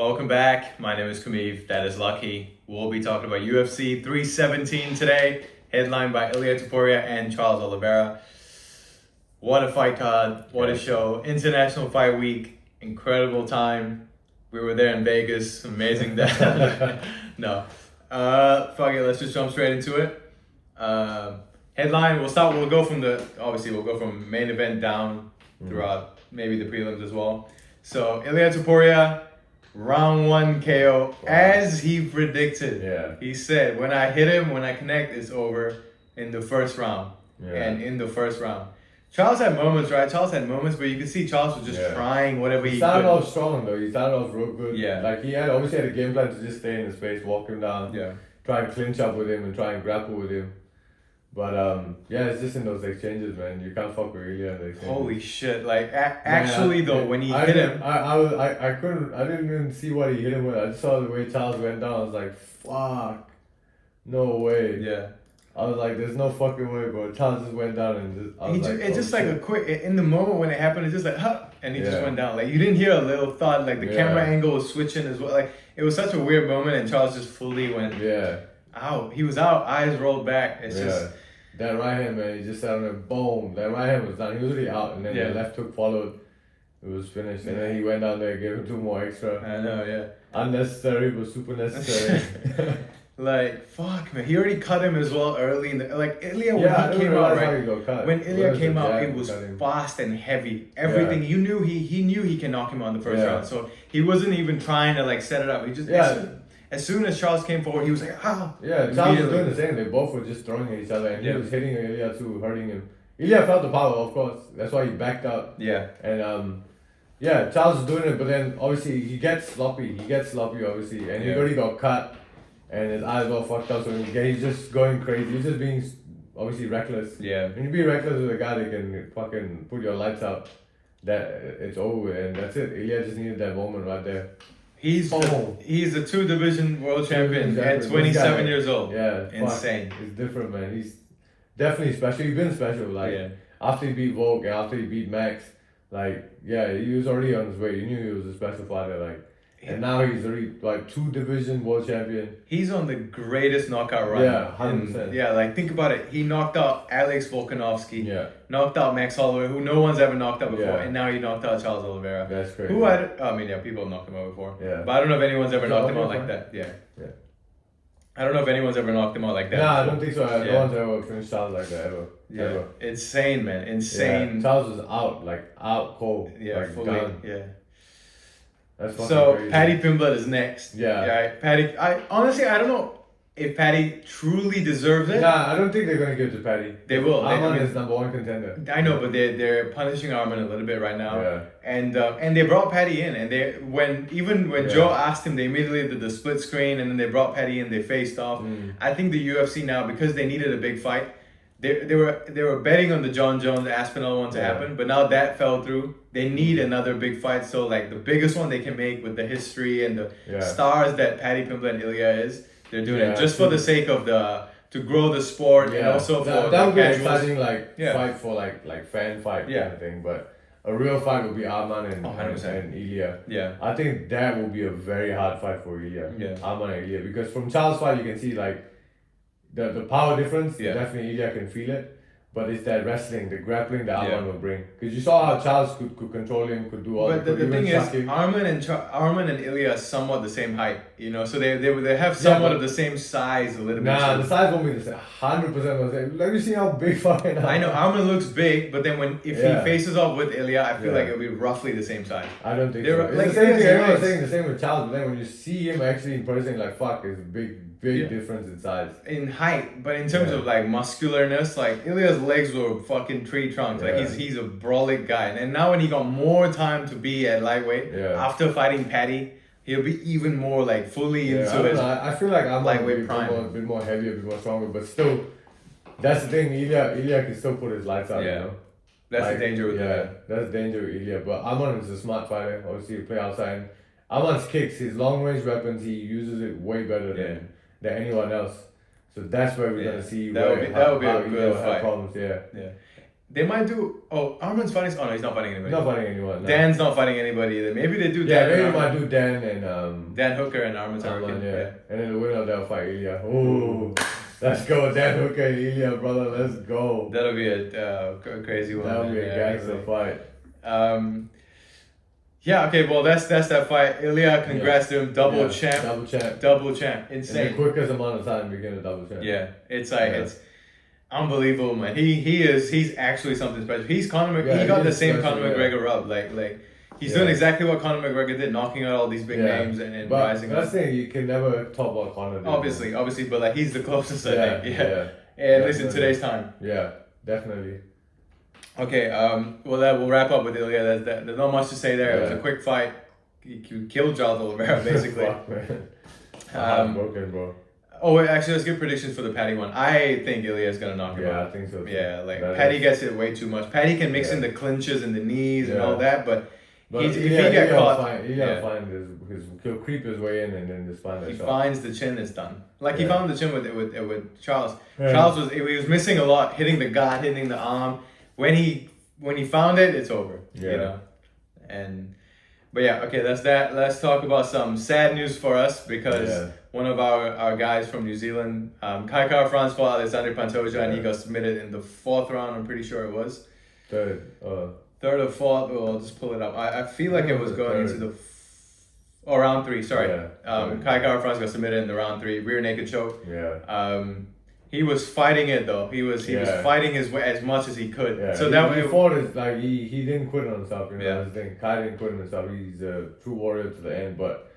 Welcome back. My name is Kumiv. That is Lucky. We'll be talking about UFC 317 today, headlined by Ilia Topuria and Charles Oliveira. What a fight card. What a show. International Fight Week. Incredible time. We were there in Vegas. Amazing that. No. Fuck it. Let's just jump straight into it. Headline. We'll go from main event down throughout maybe the prelims as well. So Ilia Topuria, round 1 KO, as he predicted. Yeah. He said, when I hit him, when I connect, it's over in the first round. Yeah. And in the first round. Charles had moments, right? Charles had moments, but you could see Charles was just trying whatever he could. He started off strong though. He started off real good. Yeah. Like he obviously had a game plan to just stay in his space, walk him down, try and clinch up with him and try and grapple with him. But it's just in those exchanges, man. You can't fuck with Ilia in the exchanges. Holy shit! Like when he hit him, I didn't even see what he hit him with. I just saw the way Charles went down. I was like, fuck, no way. Yeah. I was like, there's no fucking way, bro. Charles just went down and it's just like a quick, in the moment when it happened, it's just like, huh, and he just went down. Like, you didn't hear a little thought, like the camera angle was switching as well. Like, it was such a weird moment, and Charles just fully went out. He was out, eyes rolled back. It's just... That right hand, man, he just sat on there, boom. That right hand was done. He was already out, and then the left hook followed. It was finished, and then he went down there, gave him 2 more extra. I know, Unnecessary, but super necessary. Like, fuck, man. He already cut him as well early in the... Like, Ilia, when he came out, right? When Ilia came out, it was fast and heavy. Everything. You knew he knew he can knock him on the first round. So he wasn't even trying to, like, set it up. He just... As soon as Charles came forward, he was like, ah. Yeah, Charles was doing the same. They both were just throwing at each other, and he was hitting Ilia too, hurting him. Ilia felt the power, of course. That's why he backed up. Yeah. And Charles was doing it, but then obviously he gets sloppy. Obviously, and he already got cut, and his eyes all fucked up. So he's just going crazy. He's just being obviously reckless. Yeah. When you be reckless with a guy that can fucking put your lights out, that it's over, and that's it. Ilia just needed that moment right there. He's a 2-division world champion at 27 years old. Yeah, insane. It's different, man. He's definitely special. He's been special. Like after he beat Volk and after he beat Max, he was already on his way. You knew he was a special fighter. And now he's already 2-division world champion. He's on the greatest knockout run. Yeah, 100%. Think about it. He knocked out Alex Volkanovski. Yeah. Knocked out Max Holloway, who no one's ever knocked out before, and now he knocked out Charles Oliveira. That's crazy. People have knocked him out before. Yeah. But I don't know if anyone's ever knocked him out like that. Yeah. I don't know if anyone's ever knocked him out like that. Nah, I don't think so. No one's ever finished Charles like that ever. Yeah. Ever. Insane, man. Insane. Yeah. Charles was out cold. Yeah, fully. Gone. Yeah. So crazy. Paddy Pimblett is next. Yeah. Paddy. I don't know if Paddy truly deserves it. Nah, I don't think they're gonna give it to Paddy. They will. Arman is number 1 contender. I know, but they're punishing Arman a little bit right now. Yeah. And they brought Paddy in, and when Joe asked him, they immediately did the split screen, and then they brought Paddy in. They faced off. I think the UFC now, because they needed a big fight, they were betting on the John Jones Aspinall one to happen, but now that fell through. They need another big fight, so the biggest one they can make with the history and the stars that Paddy Pimblett and Ilia is, they're doing it just for the sake of to grow the sport and also for that would be an casuals. exciting fight for like fan fight kind of thing, but a real fight would be Arman and Ilia. Yeah, I think that will be a very hard fight for Ilia. Yeah, Arman and Ilia, because from Charles' fight you can see the power difference. Definitely Ilia can feel it. But it's that wrestling, the grappling that Arman will bring. Because you saw how Charles could control him, could do all that. But the thing is, Arman and Ilia are somewhat the same height, so they have somewhat of the same size a little bit. Nah, the size won't be the same. 100% the same. Let me see how big fucking I know Arman looks big, but then if he faces off with Ilia, I feel like it'll be roughly the same size. I don't think so. It's the same thing. Everyone's saying the same with Charles, but then when you see him actually in person, fuck, it's a big difference in size. In height, but in terms of muscularness, Ilia's legs were fucking tree trunks. He's a brolic guy, and now when he got more time to be at lightweight after fighting Paddy, he'll be even more fully into it. I feel like I'm lightweight prime, a bit more heavier, a bit more stronger, but still, that's the thing. Ilia can still put his lights out. That's the danger with that. That's the danger with Ilia. But Arman is a smart fighter. Obviously, he play outside. Arman's kicks, his long range weapons, he uses it way better than anyone else. So that's where we're gonna see that would be a good fight. Problems. They might do Oh, Arman's fighting. Oh no, he's not fighting anybody. Not fighting anyone. No. Dan's not fighting anybody either. Maybe they do. Yeah, Dan maybe and they might Arman. do Dan and Dan Hooker and Arman Arman, Tarkin. yeah. And then the winner of that will fight Ilia. Ooh, let's go, Dan Hooker and Ilia, brother. Let's go. That'll be a crazy one. That'll be a gangster fight. Yeah. Okay. Well, that's that fight. Ilia, congrats to him. Double champ. Double champ. Insane. In the quickest amount of time, we get a double champ. Yeah. It's like it's unbelievable, man. He's actually something special. He's Conor. He got the same special, Conor McGregor rub. Like he's doing exactly what Conor McGregor did, knocking out all these big names and rising. But that's the thing, you can never top what Conor did. Obviously, but like he's the closest, I think. Yeah. At least in today's time. Yeah, definitely. Okay, well that we'll wrap up with Ilia. There's not much to say there. It was a quick fight. He killed Charles Oliveira basically. Fuck, man. I'm broken, bro. Oh, wait, actually, let's give predictions for the Paddy one. I think Ilia's gonna knock him out. Yeah, I think so too. Yeah, like Paddy gets it way too much. Paddy can mix in the clinches and the knees and all that, but if he get caught, he'll creep his way in and then just find that he shot. finds the chin, it's done. Like he found the chin with Charles. Charles was missing a lot, hitting the gut, hitting the arm. When he found it, it's over. Yeah. You know, but yeah, okay, that's that. Let's talk about some sad news for us because one of our guys from New Zealand, Kai Kara-France fought Alexandre Pantoja and he got submitted in the 4th round. I'm pretty sure it was Third or 4th. Well, I'll just pull it up. I feel like it was going into the round 3. Sorry, Kai Kara-France got submitted in the round 3 rear naked choke. Yeah. He was fighting it though. He was fighting his way as much as he could. Yeah. So he fought it like he didn't quit on himself. You know, that's the thing. Kai didn't quit on himself. He's a true warrior to the end. But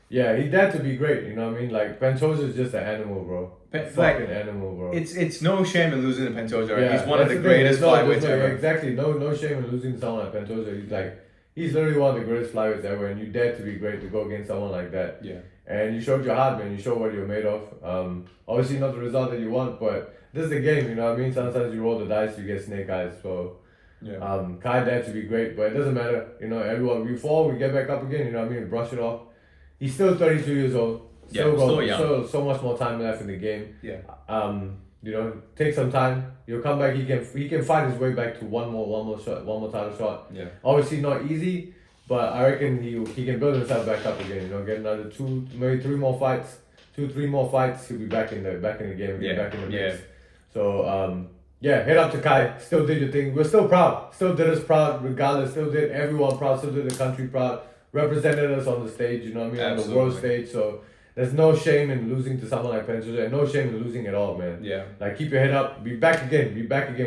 yeah, he dared to be great. You know what I mean? Like Pantoja is just an animal, bro. Fucking animal, bro. It's no shame in losing to Pantoja. Right? He's one of the greatest flyweights ever. Exactly. No shame in losing to someone like Pantoja. He's literally one of the greatest flyweights ever, and you dared to be great to go against someone like that. Yeah. And you showed your heart, man. You showed what you're made of. Obviously not the result that you want, but this is the game, you know what I mean? Sometimes you roll the dice, you get snake eyes. So, Kai dared to be great, but it doesn't matter. You know, everyone, we fall, we get back up again, you know what I mean? Brush it off. He's still 32 years old. Still young. Still so much more time left in the game. Yeah. You know, take some time. He'll come back. He can fight his way back to one more title shot. Yeah. Obviously not easy, but I reckon he can build himself back up again. You know, get another 2, maybe 3 more fights. 2-3 more fights. He'll be back in the game. Back in the mix. So head up to Kai. Still did your thing. We're still proud. Still did us proud. Regardless, still did everyone proud. Still did the country proud. Represented us on the stage. You know what I mean? Absolutely. On the world stage. So. There's no shame in losing to someone like Pantoja, and no shame in losing at all, man. Yeah. Like keep your head up, be back again.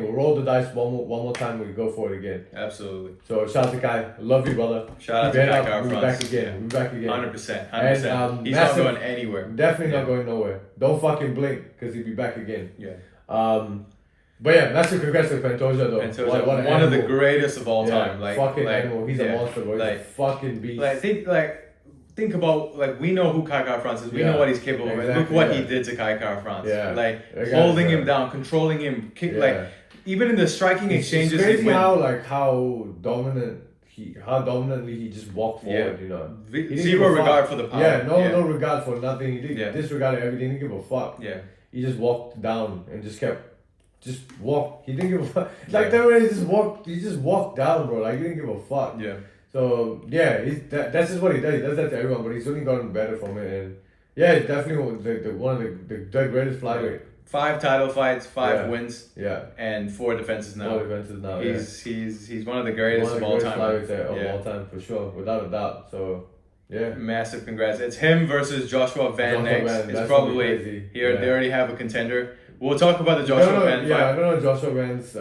We'll roll the dice one more time. We go for it again. Absolutely. So shout out to Kai, love you, brother. Shout out to Kai Kara-France. We'll be back again. 100%. And, he's not going anywhere. Definitely not going nowhere. Don't fucking blink, because he'll be back again. Yeah. But yeah, massive congrats to Pantoja though. Pantoja, one of the greatest of all time. Fucking animal. He's a monster, bro. He's a fucking beast. Think about we know who Kai Kara-France is. We know what he's capable of. Look what he did to Kai Kara-France. Yeah. Holding him down, controlling him, even in the striking exchanges. It's crazy how dominantly he just walked forward. You know, zero regard for the power. Yeah, no regard for nothing. He disregarded everything. He didn't give a fuck. Yeah, he just walked down and just walked. He didn't give a fuck. That way, he just walked down, bro. He didn't give a fuck. Yeah. So that's just what he does. He does that to everyone, but he's only gotten better from it. And he's definitely one of the greatest flyweight. 5 title fights, 5 wins. Yeah. And 4 defenses now. 4 defenses now. He's one of the greatest of all time. Flyweights of all time, for sure, without a doubt. So. Yeah. Massive congrats. It's him versus Joshua Van next. It's probably here. They already have a contender. We'll talk about the Joshua Van fight. Yeah, I don't know Joshua Van's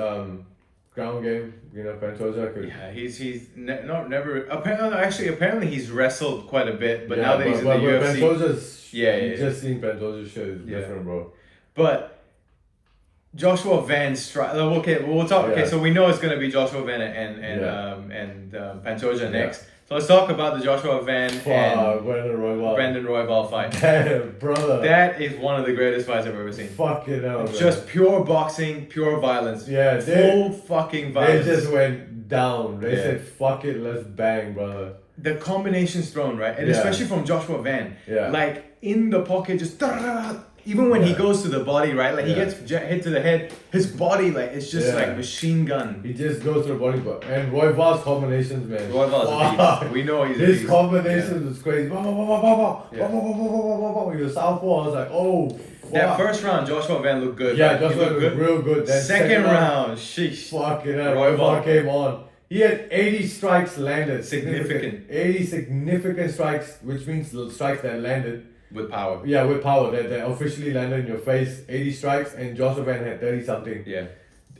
ground game. You know, Pantoja could. Yeah, he's never. Apparently he's wrestled quite a bit, but now that he's in the UFC. Pantoja's. Just seeing Pantoja's shit is different, bro. But Joshua Van's strike. Okay, we'll talk. Okay, so we know it's gonna be Joshua Van and Pantoja next. So let's talk about the Joshua Van and Brendan Royval fight. Damn, brother. That is one of the greatest fights I've ever seen. Fucking hell, man. Just pure boxing, pure violence. Yeah, full fucking violence. They just went down. They said, fuck it, let's bang, brother. The combinations thrown, right? And especially from Joshua Van. Yeah. In the pocket, just even when he Yeah. goes to the body, right? Like he Yeah. gets hit to the head, his body like it's just Yeah. like machine gun. He just goes to the body, and Royval's combinations, man. Royval is a Fuck. beast. We know he's a His beast. combinations is crazy. Bah, bah, bah, bah, bah, bah. Yeah. Bah, bah, bah, bah, bah, bah, bah. He was southpaw. I was like, oh, fuck. That first round, Joshua Van looked good. Yeah, right? He Joshua looked looked real good. Then Second round, sheesh. fucking hell, Royval. Royval came on. He had 80 strikes landed. Significant. 80 significant strikes, which means the strikes that landed. With power. Yeah, with power. That officially landed in your face. 80 strikes, and Joshua Van had 30 something. Yeah.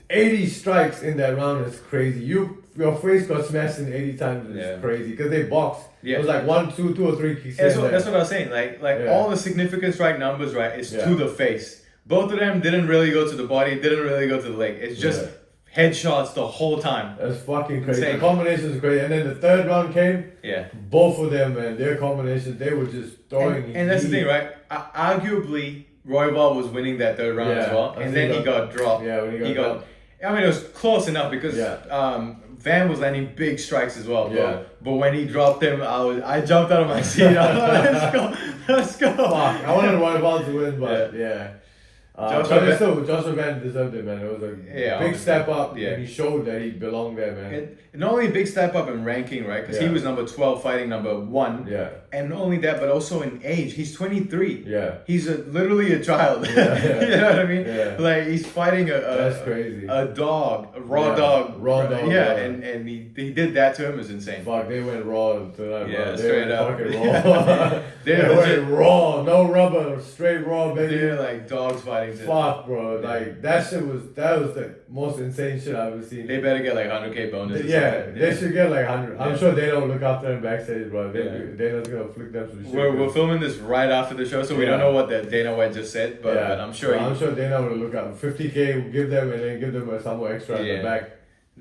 80 strikes in that round is crazy. Your face got smashed in 80 times. It's crazy because they boxed. Yeah. It was like 1, 2, 2 or 3 kicks. That's what I was saying. Like all the significant strike numbers, right, is to the face. Both of them didn't really go to the body, didn't really go to the leg. It's just headshots the whole time. That's fucking crazy. Insane. The combination is great. And then the third round came. Yeah. Both of them, man, their combinations, they were just throwing. And that's the thing, right? Arguably, Royval was winning that third round as well, and then he got dropped. Yeah, when he got dropped. I mean, it was close enough because Van was landing big strikes as well, bro. Yeah. But when he dropped him, I jumped out of my seat. I was like, let's go. Fuck, I wanted Royval to win, but yeah. Joshua Van deserved it, man. It was a big step up, and he showed that he belonged there, man. Not only a big step up in ranking, right? Because he was number 12 fighting number 1. Yeah. And not only that, but also in age. He's 23. Yeah. He's literally a child. Yeah. You know what I mean? Yeah. Like he's fighting That's crazy. a dog, a raw dog. Raw dog. Yeah, and he did that to him. It was insane. Fuck, they went raw tonight, Yeah, bro. straight They up. went fucking raw. they went raw, no rubber, straight raw, baby. They're like dogs fighting. Fuck, bro. Like that was the most insane shit I've ever seen. They better get like 100K bonus. They should get like 100. I'm sure they don't look after them backstage, bro. They're not gonna flick them some shit. We're filming this right after the show, so we don't know what the Dana White just said, but I'm sure. I'm sure Dana will look out. 50K, will give them, and then give them some more extra in the back.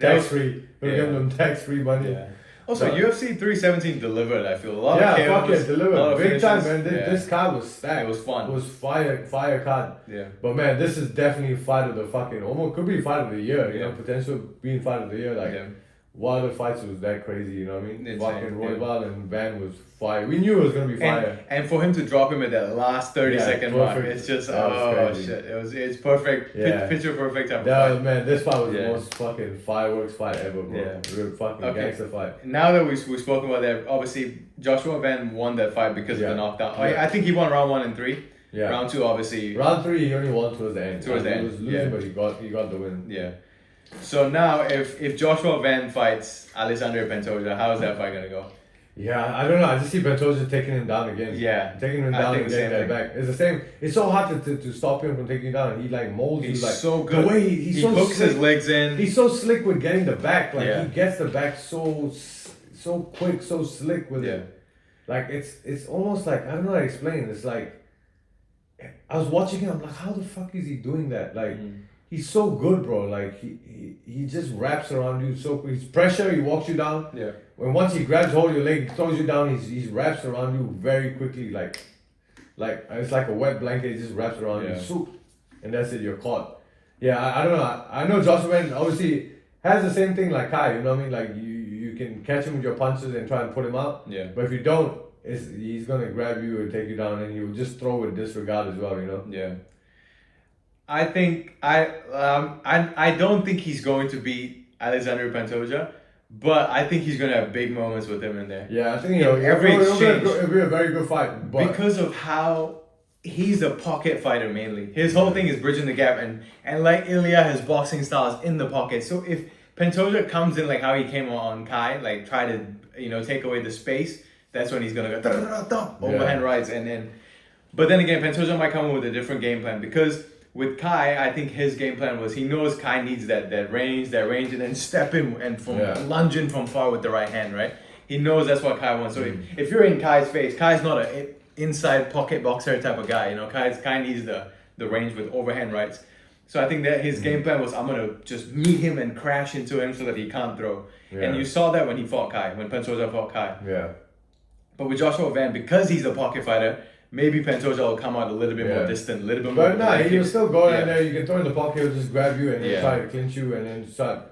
Tax Free. We'll give them tax free money. Yeah. Also, UFC 317 delivered. I feel a lot of KOs, fucking delivered. Big time, man. Yeah. This card was stacked. It was fun. It was fire card. Yeah. But man, this is definitely fight of the fucking almost could be fight of the year. You Yeah. know, potential being fight of the year. Like one of the fights was that crazy. You know what I mean? Insane, Fucking Royval and Van was fire. We knew it was gonna be fire. And for him to drop him at that last 30-second mark, perfect. it's just That was crazy. shit. It's perfect. Yeah. Picture perfect type of That fight. was, man, this fight was the most fucking fireworks fight ever, bro. Yeah. Real fucking gangster fight. Now that we've spoken about that, obviously Joshua Van won that fight because of the knockdown. I think he won round 1 and 3. Yeah. Round 2, obviously. Round 3, he only won towards the end. Towards the end, He was losing, but he got the win. Yeah. So now, if Joshua Van fights Alexandre Pantoja, how is that fight gonna go? Yeah, I don't know. I just see Pantoja taking him down again. Yeah. Taking him down and getting that back. It's the same. It's so hard to stop him from taking you down. He like molds you. He's Like, so good. The way he so hooks slick. his legs in. He's so slick with getting the back. Like Yeah. he gets the back so quick, so slick with it. Like it's almost like I don't know how to explain. It's like I was watching him. I'm like, how the fuck is he doing that? Like. He's so good, bro. Like he just wraps around you so quick. He's pressure. He walks you down. Yeah. When once he grabs hold of your leg, throws you down. He wraps around you very quickly. Like it's like a wet blanket. He just wraps around you. Swoop, and that's it. You're caught. Yeah. I don't know. I know Joshua Van obviously has the same thing like Kai. You know what I mean? Like you can catch him with your punches and try and put him out. Yeah. But if you don't, he's gonna grab you and take you down, and he will just throw with disregard as well. You know. Yeah. I think I don't think he's going to beat Alexandre Pantoja, but I think he's gonna have big moments with him in there. Yeah, I think it'll be a very good fight. But because of how he's a pocket fighter mainly. His whole thing is bridging the gap, and like Ilia, his boxing style is in the pocket. So if Pantoja comes in like how he came on Kai, like try to take away the space, that's when he's gonna go overhand rights But then again, Pantoja might come in with a different game plan because. With Kai, I think his game plan was he knows Kai needs that range, and then step in and lunge in from far with the right hand, right? He knows that's what Kai wants. So if you're in Kai's face, Kai's not an inside pocket boxer type of guy. Kai needs the range with overhand rights. So I think that his game plan was I'm gonna just meet him and crash into him so that he can't throw. Yeah. And you saw that when he fought Kai, when Pantoja fought Kai. Yeah. But with Joshua Van, because he's a pocket fighter. Maybe Pantoja will come out a little bit more distant, a little bit more. But no, he'll still go in there. You can throw in the pocket, he'll just grab you and then try to clinch you and then start.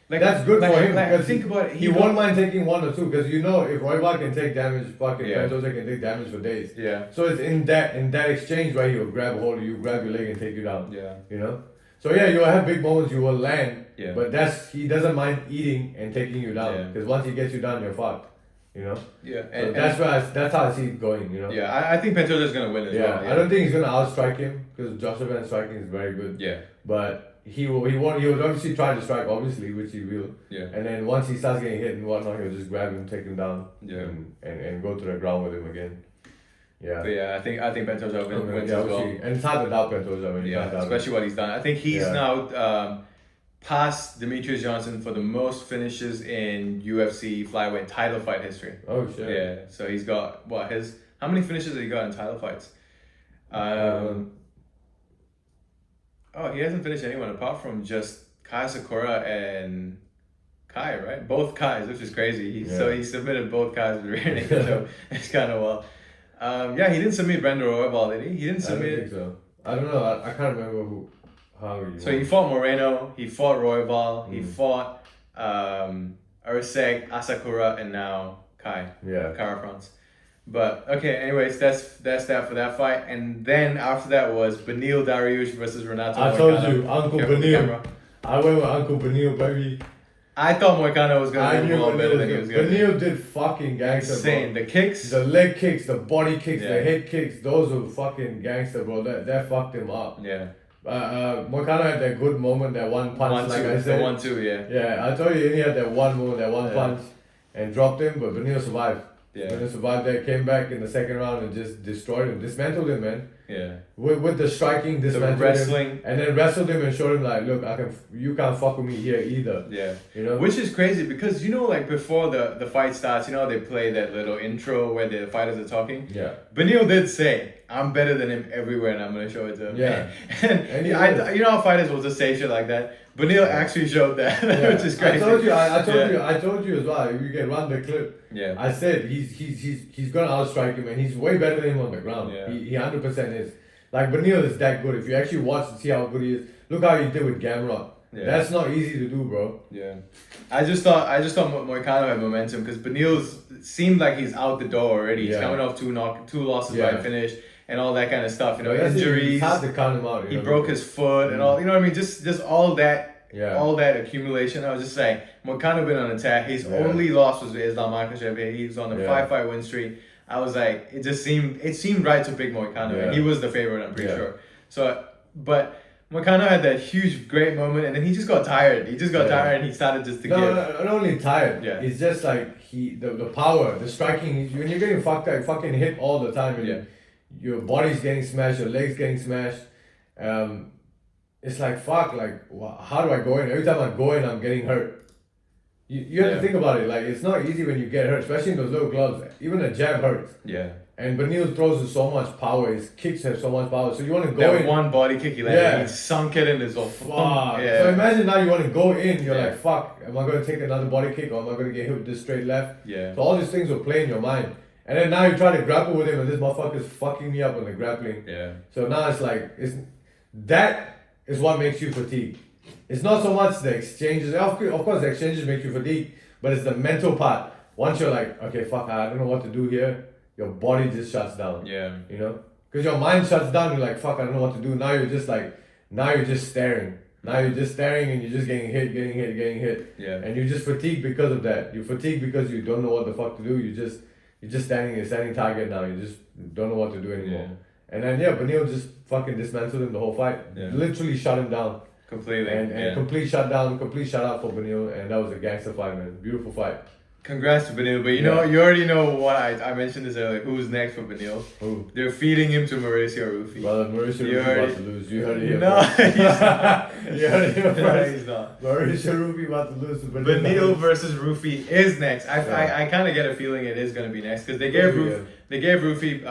Like, that's good for him like, because think about it. he won't mind taking 1 or 2 because you know if Royval can take damage, fucking Yeah. Pantoja can take damage for days. Yeah. So it's in that exchange where he'll grab a hold of you, grab your leg and take you down. Yeah. You know? So yeah, you'll have big moments, you will land, Yeah. but he doesn't mind eating and taking you down Yeah. because once he gets you down, you're fucked. You know? Yeah. So that's how I see it going, you know? Yeah, I think Pantoja's gonna win as well. Yeah. I don't think he's gonna outstrike him because Joshua Van's striking is very good. Yeah. But he will obviously try to strike, obviously, which he will. Yeah. And then once he starts getting hit and whatnot, he'll just grab him, take him down, Yeah. and go to the ground with him again. Yeah. But yeah, I think Pantoja wins yeah, as well. and it's hard to doubt Pantoja when you Yeah, can't doubt especially what he's done. I think he's now past Demetrius Johnson for the most finishes in UFC flyweight title fight history. Oh shit. Yeah, so he's got how many finishes has he got in title fights? He hasn't finished anyone apart from just Kai Sakura and Kai, right? Both Kais, which is crazy. So he submitted both Kais with rear naked, so it's kind of well. He didn't submit Brandon Royval, did he? He didn't submit. I don't think so. I don't know. I can't remember how he. So he fought Moreno, he fought Royval, he fought Ursek, Asakura, and now Kai. Yeah. Kara France. But okay, anyways, that's that for that fight. And then after that was Beneil Dariush versus Renato. I told you, Uncle Beneil. I went with Uncle Beneil, baby. I thought Moicano was gonna do a lot better than he was gonna. Beneil did fucking gangster, insane. bro. The kicks, the leg kicks, the body kicks, the head kicks. Those were fucking gangster, bro. That fucked him up. Yeah. Moicano had that good moment, that one punch, like I said. The 1-2, yeah. Yeah, I told you, he had that one moment, that one punch, and dropped him, but Beneil survived. Yeah. Beneil survived that, came back in the second round and just destroyed him, dismantled him, man. Yeah. With the striking, dismantled wrestling. him, and then wrestled him and showed him like, look, you can't fuck with me here either. Yeah. You know? Which is crazy because like before the fight starts, they play that little intro where the fighters are talking. Yeah. Beneil did say, I'm better than him everywhere and I'm gonna show it to him. Yeah. and you know how fighters will just say shit like that? Beneil actually showed that, which is crazy. I told you as well. You can run the clip. Yeah. I said he's gonna outstrike him and he's way better than him on the ground. Yeah. He 100% is. Like Beneil is that good. If you actually watch and see how good he is, look how he did with Gamrot. Yeah. That's not easy to do, bro. Yeah. I just thought Moicano had momentum because Beneil seemed like he's out the door already. He's coming off two losses by finish and all that kind of stuff. Injuries. It's hard to count him out. He broke his foot and all. You know what I mean? Just all that. Yeah. All that accumulation. I was just saying, Moicano been on attack. His only loss was with Islam Makhachev. He was on a 5-fight win streak. I was like, it seemed right to pick Moicano, and he was the favorite, I'm pretty sure. So, but Moicano had that huge, great moment, and then he just got tired. He just got tired, and he started just to give. No, not only tired. Yeah. It's just like the power, the striking. When you're getting fucking hit all the time, and your body's getting smashed, your legs getting smashed. It's like fuck. Like, how do I go in? Every time I go in, I'm getting hurt. You have to think about it. Like, it's not easy when you get hurt, especially in those little gloves. Even a jab hurts. Yeah. And Beneil throws with so much power. His kicks have so much power. So you want to go in. That one body kick he landed, he sunk it in his whole fuck. Yeah. So imagine now you want to go in. You're like, fuck. Am I going to take another body kick or am I going to get hit with this straight left? Yeah. So all these things will play in your mind. And then now you try to grapple with him, and this motherfucker's fucking me up on the grappling. Yeah. So now it's like that is what makes you fatigued. It's not so much the exchanges. Of course, the exchanges make you fatigued, but it's the mental part. Once you're like, okay, fuck, I don't know what to do here, your body just shuts down. Yeah. You know? Because your mind shuts down, you're like, fuck, I don't know what to do. Now you're just staring. Now you're just staring and you're just getting hit. Yeah. And you're just fatigued because of that. You're fatigued because you don't know what the fuck to do. You're just standing target now. You just don't know what to do anymore. Yeah. And then, Beneil just fucking dismantled him the whole fight. Yeah. Literally shut him down. Completely. And complete shutdown, complete shutout for Beneil. And that was a gangster fight, man. Beautiful fight. Congrats to Beneil, but you already know what I mentioned this earlier. Who's next for Beneil? Who? They're feeding him to Mauricio Rufy. Brother, Mauricio Rufy about to lose. You heard it here. No, he's not. You heard it here first. No, he's not. Mauricio Rufy about to lose to Beneil. Beneil versus Rufy is next. I kind of get a feeling it is going to be next because they gave Rufy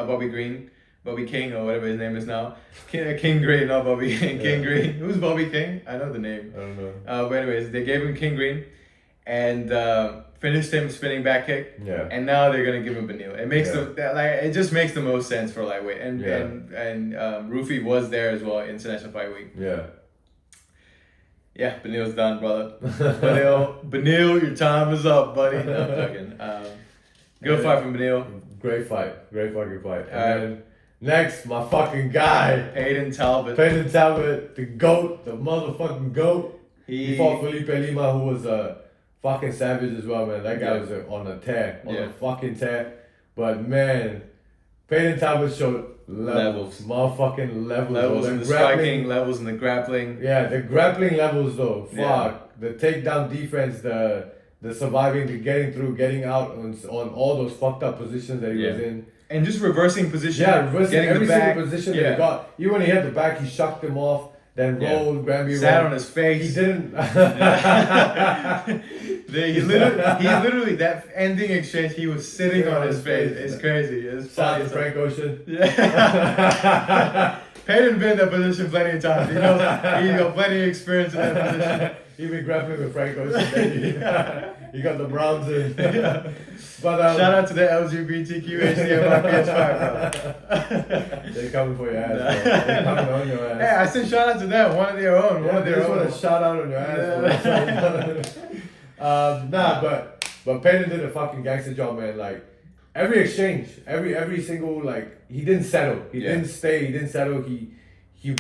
Bobby Kiing or whatever his name is now. King Green, not Bobby King Green. Who's Bobby King? I know the name. I don't know. But anyways, they gave him King Green and finished him spinning back kick. Yeah. And now they're gonna give him Beneil. It makes it just makes the most sense for lightweight. And, and, Yeah. and Rufy was there as well, International Fight Week. Yeah. Yeah, Beneil's done, brother. Beneil, your time is up, buddy. No, I'm joking. Good fight from Beneil. Great fucking fight. And then next, my fucking guy. Payton Talbott. Payton Talbott, the GOAT, the motherfucking GOAT. He fought Felipe Lima, who was a fucking savage as well, man. That guy was on a tear. On a fucking tear. But man, Payton Talbot showed levels. Motherfucking levels. Levels in the striking, levels in the grappling. Yeah, the grappling levels though. Fuck. Yeah. The takedown defense, the surviving, the getting through, getting out on all those fucked up positions that he was in. And just reversing position. Yeah, reversing getting every the back. single position that he got. Even when he had the back, he shocked him off, then rolled, Grammy sat rolled. on his face. He didn't. he literally, that ending exchange, he was sitting on his face. It's crazy. It's Shout out to Frank Ocean. Yeah. Payton been in that position plenty of times. He knows he's got plenty of experience in that position. He been grappling with Frank Ocean. He got the Browns in. But shout out to the LGBTQ HDMI PS5, bro. They're coming for your ass, bro. They're coming on your ass. Hey, I said shout out to them. One of their own. Yeah, they just want to shout out on your ass. But Payton did a fucking gangster job, man. Like every exchange, every single, like, he didn't settle. He didn't stay. He didn't settle. He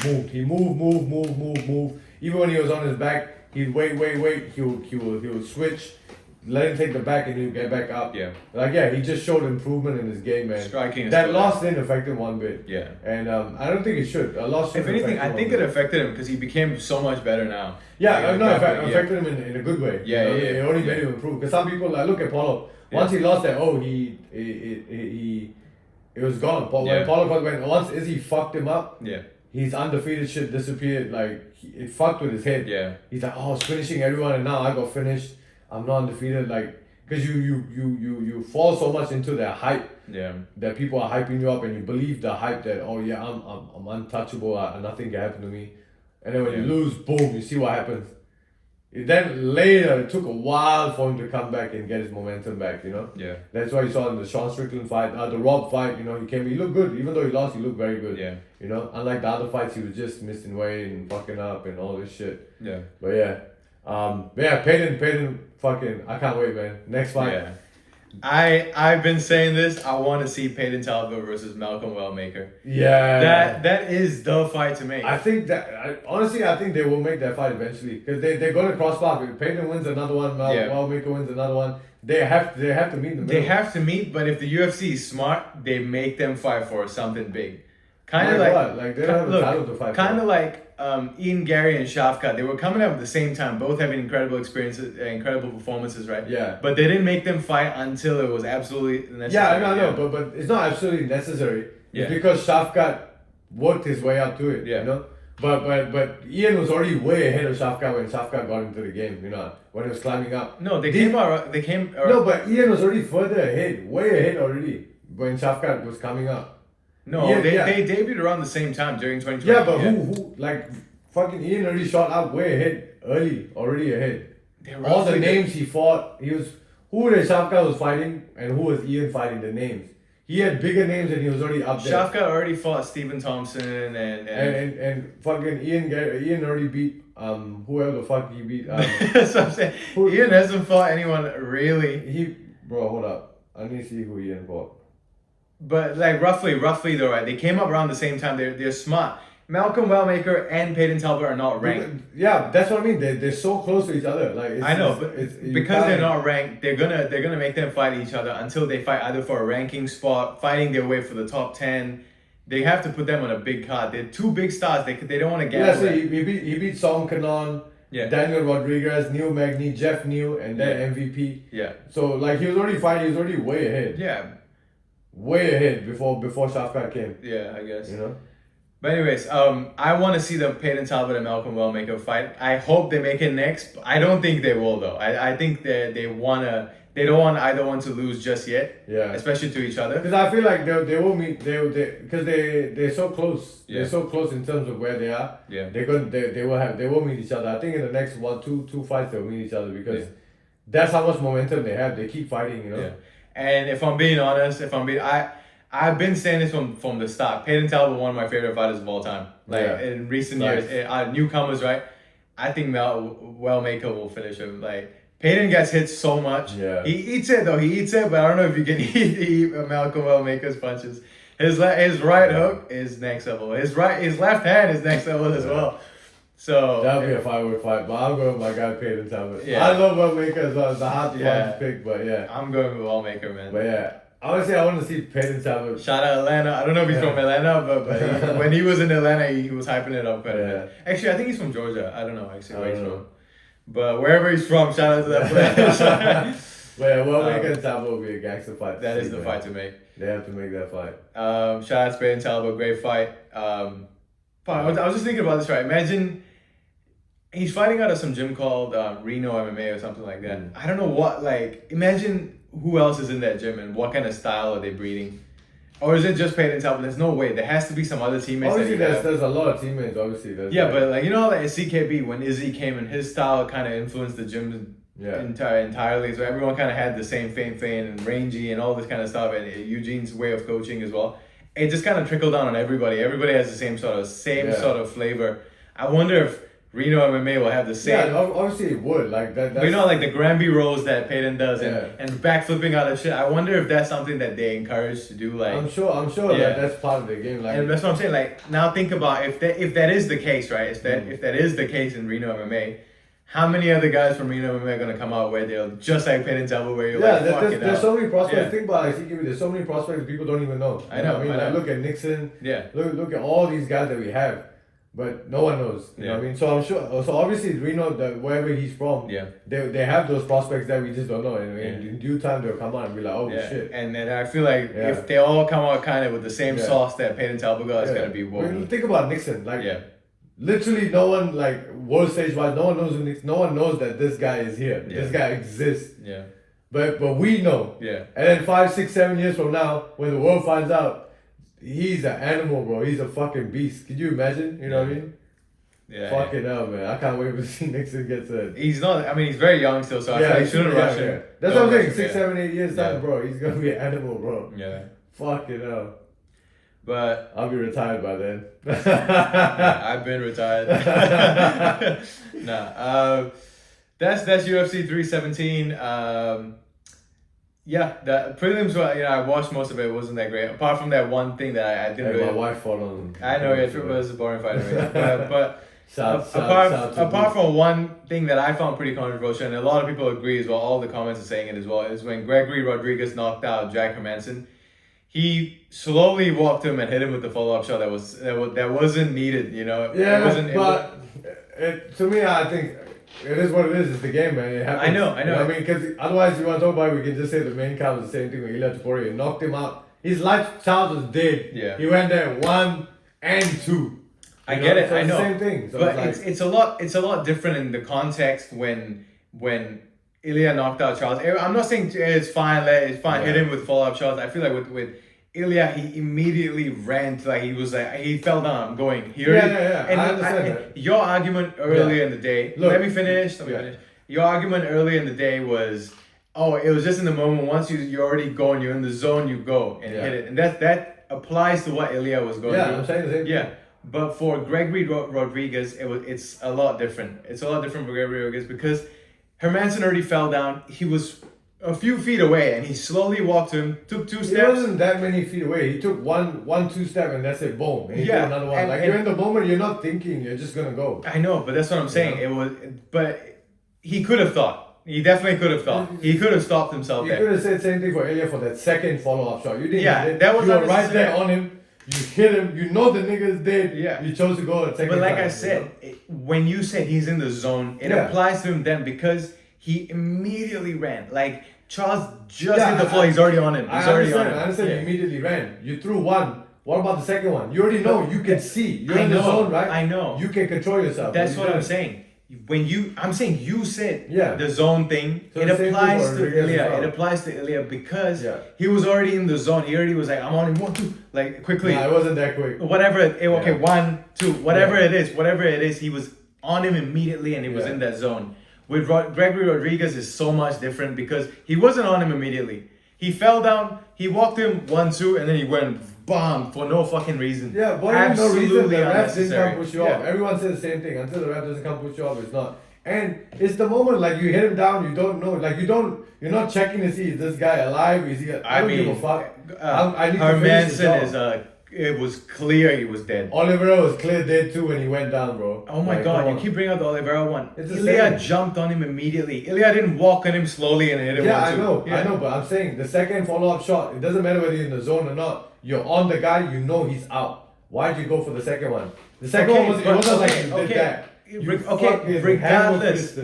moved. He moved. Even when he was on his back, he'd wait. He would switch. Let him take the back and he'll get back up. Yeah. He just showed improvement in his game, man. Striking. That loss didn't affect him one bit. Yeah. And I don't think it should. A loss if anything, I think it affected him because he became so much better now. Yeah, affected him in a good way. It only made him improve. Because some people, like, look at Paulo. Once he lost that, it was gone. But when Paulo went, once Izzy fucked him up, his undefeated shit disappeared. Like, it fucked with his head. Yeah. He's like, I was finishing everyone and now I got finished. I'm not undefeated, like, because you fall so much into that hype. Yeah. That people are hyping you up and you believe the hype that, oh yeah, I'm untouchable, nothing can happen to me. And then when you lose, boom, you see what happens. Then later, it took a while for him to come back and get his momentum back, you know? Yeah. That's why you saw in the Sean Strickland fight, the Rob fight, you know, he looked good. Even though he lost, he looked very good. Yeah. You know, unlike the other fights, he was just missing weight and fucking up and all this shit. Yeah. But yeah. Payton, fucking, I can't wait, man. Next fight. Yeah. I've been saying this. I want to see Payton Talbott versus Malcolm Wellmaker. Yeah. That is the fight to make. I think honestly, I think they will make that fight eventually because they're going to cross paths. If Payton wins another one, Wellmaker wins another one. They have to meet in the middle. They have to meet, but if the UFC is smart, they make them fight for something big. Kind of like they don't have a title to fight. Kind of like Ian, Gary, and Shafkat. They were coming out at the same time, both having incredible experiences, incredible performances, right? Yeah. But they didn't make them fight until it was absolutely necessary. Yeah, I know, but it's not absolutely necessary. It's because Shafkat worked his way up to it. Yeah. You know. But Ian was already way ahead of Shafkat when Shafkat got into the game. You know, when he was climbing up. No, they came. No, but Ian was already further ahead, way ahead already when Shafkat was coming up. No, Ian, they debuted around the same time during 2020. Yeah, but who like fucking Ian already shot up way ahead, already ahead. All the names he fought, who the Shafkat was fighting and who was Ian fighting, the names. He had bigger names and he was already up there. Shafkat already fought Stephen Thompson and fucking Ian already beat whoever the fuck he beat. So I'm saying Ian hasn't fought anyone really. Bro, hold up. I need to see who Ian fought. But like roughly though, right? They came up around the same time. They're smart. Malcolm Wellmaker and Payton Talbott are not ranked. Yeah, that's what I mean. They're so close to each other. Like I know, but because they're not ranked, they're gonna make them fight each other until they fight either for a ranking spot, fighting their way for the top 10. They have to put them on a big card. They're two big stars. They don't want to gamble. Yeah, so he beat Song Kanon, Daniel Rodriguez, Neil Magny, Jeff Neal, and then MVP. Yeah. So like he was already way ahead. Yeah. Way ahead before Shafkat came. Yeah, I guess. You know? But anyways, I want to see the Payton Talbott and Malcolm Wellmaker fight. I hope they make it next. I don't think they will though. I think they don't want either one to lose just yet. Yeah. Especially to each other. Because I feel like they will meet. Because they're so close. Yeah. They're so close in terms of where they are. Yeah. They will meet each other. I think in the next two fights they'll meet each other because that's how much momentum they have. They keep fighting. You know. Yeah. And if I'm being honest, I've been saying this from the start. Payton Talbott, one of my favorite fighters of all time. Like in recent years, newcomers, right? I think Wellmaker will finish him. Like Payton gets hit so much. Yeah. He eats it though. He eats it, but I don't know if you can eat Malcolm Wellmaker's punches. His right hook is next level. His left hand is next level as well. So that'll be a firework fight, but I'm going with my guy Payton Talbott. Yeah. I love Wellmaker as well. It's a hard one to pick, but yeah. I'm going with Wellmaker, man. But yeah, honestly, I want to see Payton Talbott. Shout out Atlanta. I don't know if he's from Atlanta, but when he was in Atlanta, he was hyping it up quite a bit. Actually, I think he's from Georgia. I don't know actually where he's from. But wherever he's from, shout out to that player. But yeah, Wellmaker and Talbot will be a gangster fight. That is the fight to make. They have to make that fight. Shout out to Payton Talbot, great fight. I was just thinking about this, right? Imagine he's fighting out of some gym called Reno MMA or something like that. I don't know what, like, imagine who else is in that gym and what kind of style are they breeding? Or is it just Payton Talbot? There's no way. There has to be some other teammates. Obviously, there's a lot of teammates, obviously. But like, you know, like CKB, when Izzy came and his style kind of influenced the gym entirely. So everyone kind of had the same feint and rangy and all this kind of stuff. And Eugene's way of coaching as well. It just kind of trickled down on everybody. Everybody has the same sort of flavor. I wonder if Reno MMA will have the same. Yeah, obviously it would. Like that. You know, like the Granby rolls that Payton does and backflipping out of shit. I wonder if that's something that they encourage to do. Like I'm sure that's part of the game. Like, and that's what I'm saying. Like now, think about if that is the case, right? If that is the case in Reno MMA, how many other guys from Reno MMA are gonna come out where they're just like Payton Talbot, where you're there's so many prospects. Yeah. Think about it, CKB. There's so many prospects people don't even know. I know. Like, look at Nixon. Yeah. Look at all these guys that we have. But no one knows, you know what I mean? So I'm sure. So obviously Reno, wherever he's from, they have those prospects that we just don't know, and in due time they'll come out and be like, oh shit. And then I feel like if they all come out kind of with the same sauce that Payton Talbot got, it's gonna be whoa. I mean, think about Nixon, like literally no one, like world stage wise, no one knows who Nixon. No one knows that this guy is here. This guy exists. Yeah. But we know. Yeah. And then 5, 6, 7 years from now, when the world finds out. He's an animal, bro. He's a fucking beast. Could you imagine? You know what I mean? Yeah. Fucking hell, man. I can't wait to see Nixon get to. He's not. I mean, he's very young still, so I feel like he shouldn't rush him. That's what I'm saying. 6, 7, 8 years time, bro. He's gonna be an animal, bro. Yeah. Fucking hell. But I'll be retired by then. I've been retired. That's UFC 317. Yeah, the prelims were, I watched most of it. It wasn't that great. Apart from that one thing that I didn't really... My wife fought on... I know, it was a boring fight. But apart from one thing that I found pretty controversial, and a lot of people agree as well, all the comments are saying it as well, is when Gregory Rodrigues knocked out Jack Hermansson, he slowly walked him and hit him with the follow-up shot that wasn't needed, Yeah, to me, I think... It is what it is. It's the game, man. It happens. I know. You know what I mean, because otherwise, you want to talk about it, we can just say the main card was the same thing with Ilia Topuria. Knocked him out. His life child was dead. Yeah. He went there 1 and 2. I get it. So I know. Same thing. So but it's a lot different in the context when Ilia knocked out Charles. I'm not saying it's fine. It's fine. Hit him with follow-up shots. I feel like with Ilia, he immediately ran to, he fell down. I'm going here. And I understand that. Your argument earlier in the day. Let me finish. Your argument earlier in the day was, it was just in the moment. Once you're already going, you're in the zone, you go and hit it, and that applies to what Ilia was going through. I'm saying the same. Yeah, but for Gregory Rodrigues, it's a lot different. It's a lot different for Gregory Rodrigues because Hermansson already fell down. He was a few feet away, and he slowly walked to him, took 2 steps. He wasn't that many feet away. He took one, 2 step, and that's it. Boom. And he took another one. You're in the moment, you're not thinking. You're just gonna go. I know, but that's what I'm saying. But he could have thought. He definitely could have thought. He could have stopped himself. You could have said same thing for Ilia for that second follow-up shot. You didn't. Yeah, that was. You were right there on him. You hit him. You know the nigga's dead. Yeah. You chose to go and take. But like I said, when you said he's in the zone, it applies to him then because he immediately ran. Like Charles just hit the floor. He's already on him. I understand. You immediately ran. You threw one. What about the second one? You already know. You can see. You're in the zone, right? I know. You can control yourself. That's what I'm saying. I'm saying you said the zone thing. So it applies to Ilia. It applies to Ilia because he was already in the zone. He already was like, I'm on him. 1, 2, like quickly. Nah, it wasn't that quick. Whatever. 1, 2, whatever it is. He was on him immediately, and he was in that zone. With Gregory Rodrigues is so much different because he wasn't on him immediately. He fell down. He walked him 1-2, and then he went bomb for no fucking reason. Yeah, but no reason the ref didn't unnecessary. come push you off. Everyone says the same thing. Until the ref doesn't come push you off, it's not. And it's the moment like you hit him down, you don't know, like you're not checking to see is this guy alive? Is he? I don't give a fuck. I need to finish the job. It was clear he was dead. Oliveira was clear dead too when he went down, bro. Oh my god, you keep bringing up the Oliveira one. It's the Ilia same. jumped on him immediately. Ilia didn't walk on him slowly and hit him. Yeah, I know, but I'm saying the second follow-up shot, it doesn't matter whether you're in the zone or not. You're on the guy, you know he's out. Why'd you go for the second one? The second one wasn't like you did that. Regardless,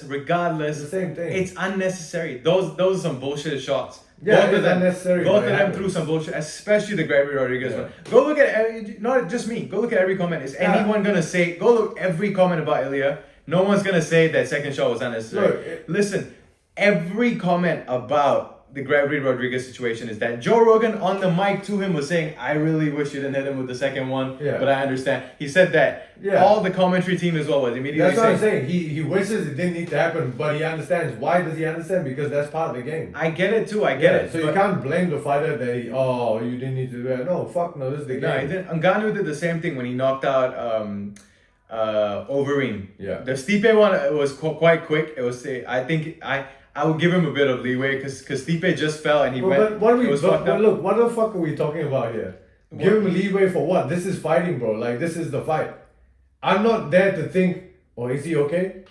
It's the same thing. it's unnecessary. Those are some bullshit shots. Yeah, both it's unnecessary. Both of them threw some bullshit, especially the Gregory Rodrigues one. Go look at not just me. Go look at every comment. Is anyone gonna say? Go look every comment about Ilia. No one's gonna say that second shot was unnecessary. Listen, every comment about the Gregory Rodrigues situation is that Joe Rogan on the mic to him was saying, I really wish you didn't hit him with the second one, but I understand. He said that. All the commentary team as well was immediately That's what I'm saying. He wishes it didn't need to happen, but he understands. Why does he understand? Because that's part of the game. I get it too, I get it. So you can't blame the fighter that you didn't need to do that. No, fuck no, this is the game. No, he didn't. Ngannou did the same thing when he knocked out Overeem. Yeah. The Stipe one was quite quick. It was, I would give him a bit of leeway because Stipe just fell and he went. But look, what the fuck are we talking about here? Give him leeway for what? This is fighting, bro. Like, this is the fight. I'm not there to think, is he okay?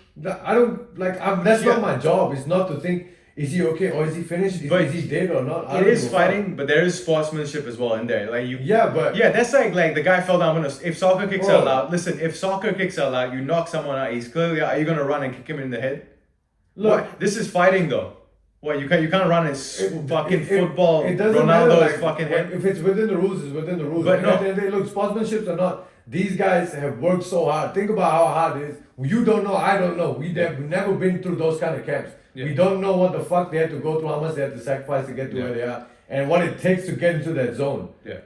I don't, that's not my job. It's not to think, is he okay or is he finished? Is he dead or not? It is fighting, but there is sportsmanship as well in there. That's like the guy fell down. If soccer kicks are allowed, listen, if soccer kicks are allowed, you knock someone out, he's clearly out. Are you going to run and kick him in the head? Look, this is fighting though. What you can't run in fucking football. It doesn't matter. Ronaldo's fucking head. If it's within the rules, it's within the rules. But no, look, sportsmanships or not, these guys have worked so hard. Think about how hard it is. You don't know, I don't know. We've never been through those kind of camps. We don't know what the fuck they had to go through, how much they had to sacrifice to get to where they are, and what it takes to get into that zone. Yeah.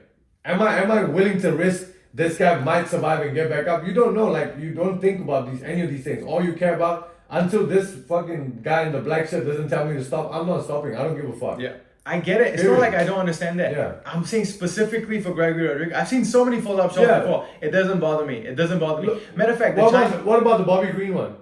Am I willing to risk this guy might survive and get back up? You don't know. Like, you don't think about any of these things. All you care about. Until this fucking guy in the black shirt doesn't tell me to stop, I'm not stopping. I don't give a fuck. Yeah, I get it. It's not like I don't understand that. Yeah. I'm saying specifically for Gregory Rodrigues. I've seen so many follow-up shots before. It doesn't bother me. Look, matter of fact, what about the Bobby Green one?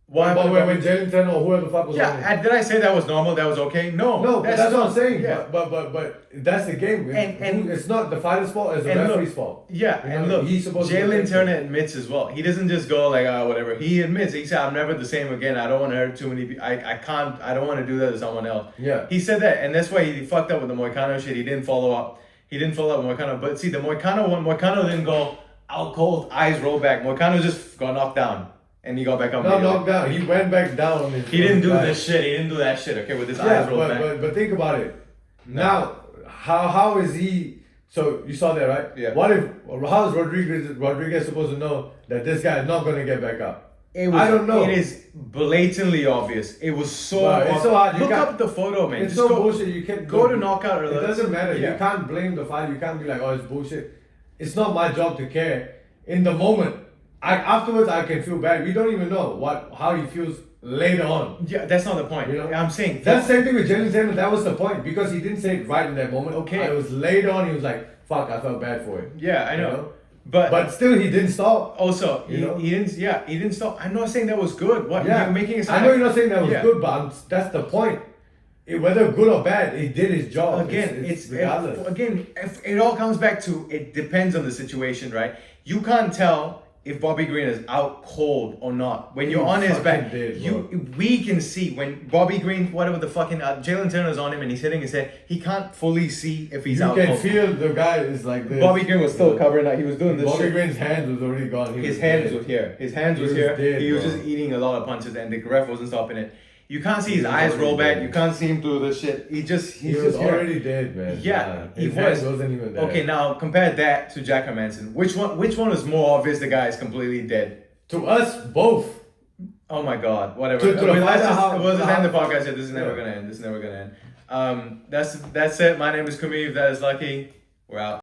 What about when Jalen Turner or whoever the fuck was on it? Did I say that was normal? That was okay? No, that's what I'm saying. Yeah. But that's the game. And it's not the fighter's fault, it's the referee's fault. Yeah, and look, Jalen Turner admits as well. He doesn't just go like, whatever. He admits, he said, I'm never the same again. I don't want to hurt too many people. I don't want to do that to someone else. Yeah. He said that, and that's why he fucked up with the Moicano shit. He didn't follow up. He didn't follow up with Moicano. But see, the Moicano one, Moicano didn't go out cold, eyes roll back. Moicano just got knocked down. And he got back up. No, knocked down. He went back down. He didn't do this shit. He didn't do that shit. Okay, with his eyes rolled back. But think about it. Now, how is he? So you saw that, right? Yeah. How is Rodriguez supposed to know that this guy is not going to get back up? I don't know. It is blatantly obvious. It was so. It's so hard. Look up the photo, man. It's so bullshit. You can't go to knockout. It doesn't matter. You can't blame the fight. You can't be like, it's bullshit. It's not my job to care. In the moment. Afterwards, I can feel bad. We don't even know how he feels later on. Yeah, that's not the point. You know? I'm saying that's the same thing with Jalen Turner. That was the point because he didn't say it right in that moment. Okay, it was later on. He was like, "Fuck, I felt bad for it." Yeah, I know. You know? But still, he didn't stop. Also, he didn't. Yeah, he didn't stop. I'm not saying that was good. What? Yeah, you're making it I know you're not saying that was good, but that's the point. Whether good or bad, he did his job. Again, it all comes back to it depends on the situation, right? You can't tell if Bobby Green is out cold or not. When you're on his back, we can see when Bobby Green, whatever the fucking Jalen Turner's on him and he's hitting his head, he can't fully see if he's out cold. You can feel the guy is like this. Bobby Green was still covering up. He was doing this Bobby Green's hands was already gone. His hands was here. His hands was here. He was just eating a lot of punches and the ref wasn't stopping it. You can't see his eyes roll back. You can't see him through the shit. He was already dead, man. Yeah, he wasn't even there. Okay, now compare that to Jack Hermansson. Which one is more obvious? The guy is completely dead. To us, both. Oh my God! Whatever. We'll just end the podcast here. This is never gonna end. That's it. My name is Kumiv. That is Lucky. We're out.